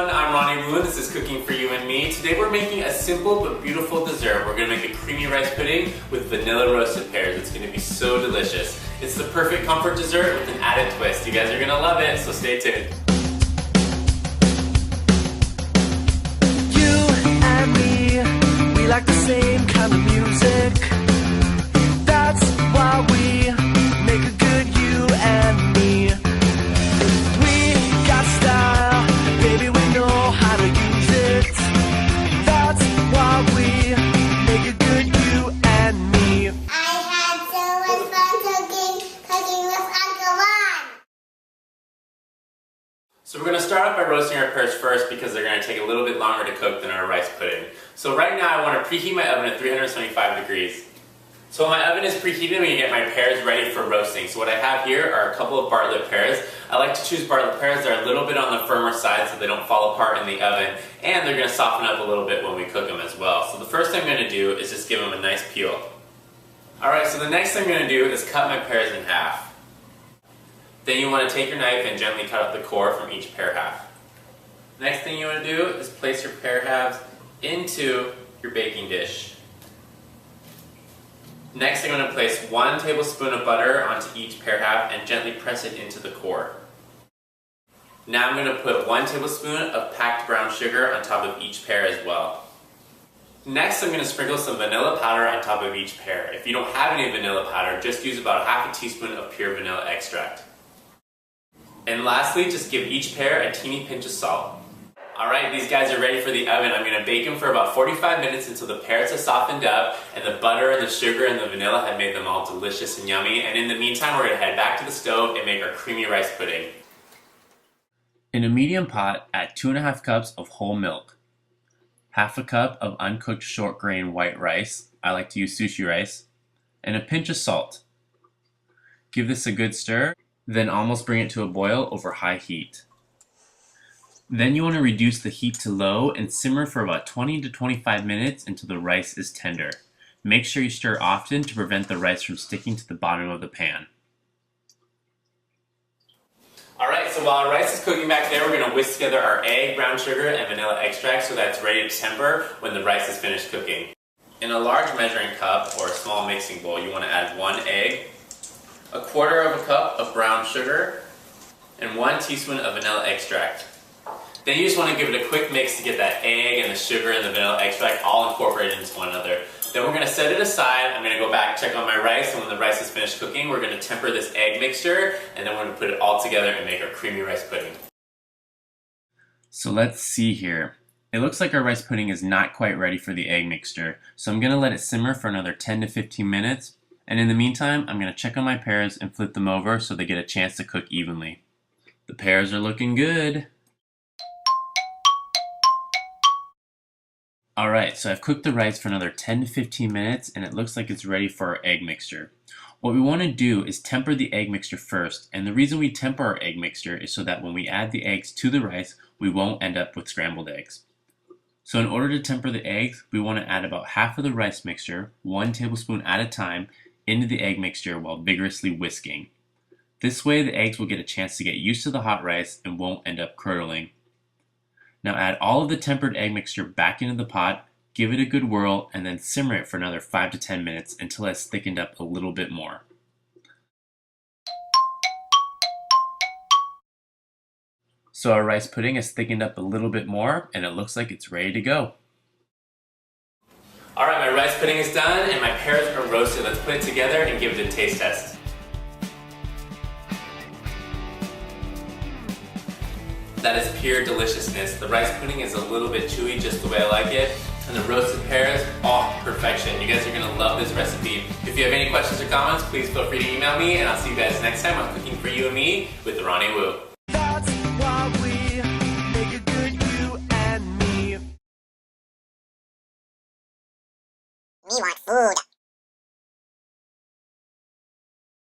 everyone, I'm Ronnie Woo and this is Cooking for You and Me. Today we're making a simple but beautiful dessert. We're going to make a creamy rice pudding with vanilla roasted pears. It's going to be so delicious. It's the perfect comfort dessert with an added twist. You guys are going to love it, so stay tuned. You and me, we like the same kind of music. That's why we make a good you and me. So we're going to start off by roasting our pears first because they're going to take a little bit longer to cook than our rice pudding. So right now I want to preheat my oven at 375 degrees. So when my oven is preheated, I'm going to get my pears ready for roasting. So what I have here are a couple of Bartlett pears. I like to choose Bartlett pears. They're a little bit on the firmer side so they don't fall apart in the oven, and they're going to soften up a little bit when we cook them as well. So the first thing I'm going to do is just give them a nice peel. Alright, so the next thing I'm going to do is cut my pears in half. Then you want to take your knife and gently cut up the core from each pear half. Next thing you want to do is place your pear halves into your baking dish. Next I'm going to place 1 tablespoon of butter onto each pear half and gently press it into the core. Now I'm going to put 1 tablespoon of packed brown sugar on top of each pear as well. Next I'm going to sprinkle some vanilla powder on top of each pear. If you don't have any vanilla powder, just use about ½ teaspoon of pure vanilla extract. And lastly, just give each pear a teeny pinch of salt. Alright, these guys are ready for the oven. I'm going to bake them for about 45 minutes until the pears have softened up and the butter and the sugar and the vanilla have made them all delicious and yummy. And in the meantime, we're going to head back to the stove and make our creamy rice pudding. In a medium pot, add 2½ cups of whole milk, ½ cup of uncooked short grain white rice, I like to use sushi rice, and a pinch of salt. Give this a good stir, then almost bring it to a boil over high heat. Then you want to reduce the heat to low and simmer for about 20 to 25 minutes until the rice is tender. Make sure you stir often to prevent the rice from sticking to the bottom of the pan. Alright, so while our rice is cooking back there, we're going to whisk together our egg, brown sugar, and vanilla extract so that it's ready to temper when the rice is finished cooking. In a large measuring cup or a small mixing bowl, you want to add 1 egg, 1/4 cup of brown sugar, and 1 teaspoon of vanilla extract. Then you just want to give it a quick mix to get that egg and the sugar and the vanilla extract all incorporated into one another. Then we're going to set it aside. I'm going to go back, check on my rice, and when the rice is finished cooking, we're going to temper this egg mixture, and then we're going to put it all together and make our creamy rice pudding. So let's see here. It looks like our rice pudding is not quite ready for the egg mixture, so I'm going to let it simmer for another 10 to 15 minutes. And in the meantime, I'm going to check on my pears and flip them over so they get a chance to cook evenly. The pears are looking good. Alright, so I've cooked the rice for another 10 to 15 minutes and it looks like it's ready for our egg mixture. What we want to do is temper the egg mixture first, and the reason we temper our egg mixture is so that when we add the eggs to the rice, we won't end up with scrambled eggs. So in order to temper the eggs, we want to add about half of the rice mixture, 1 tablespoon at a time, into the egg mixture while vigorously whisking. This way the eggs will get a chance to get used to the hot rice and won't end up curdling. Now add all of the tempered egg mixture back into the pot, give it a good whirl, and then simmer it for another 5 to 10 minutes until it's thickened up a little bit more. So our rice pudding has thickened up a little bit more and it looks like it's ready to go. Alright, my rice pudding is done and my pears are roasted. Let's put it together and give it a taste test. That is pure deliciousness. The rice pudding is a little bit chewy, just the way I like it. And the roasted pears, oh, perfection. You guys are going to love this recipe. If you have any questions or comments, please feel free to email me, and I'll see you guys next time on Cooking for You and Me with Ronnie Woo.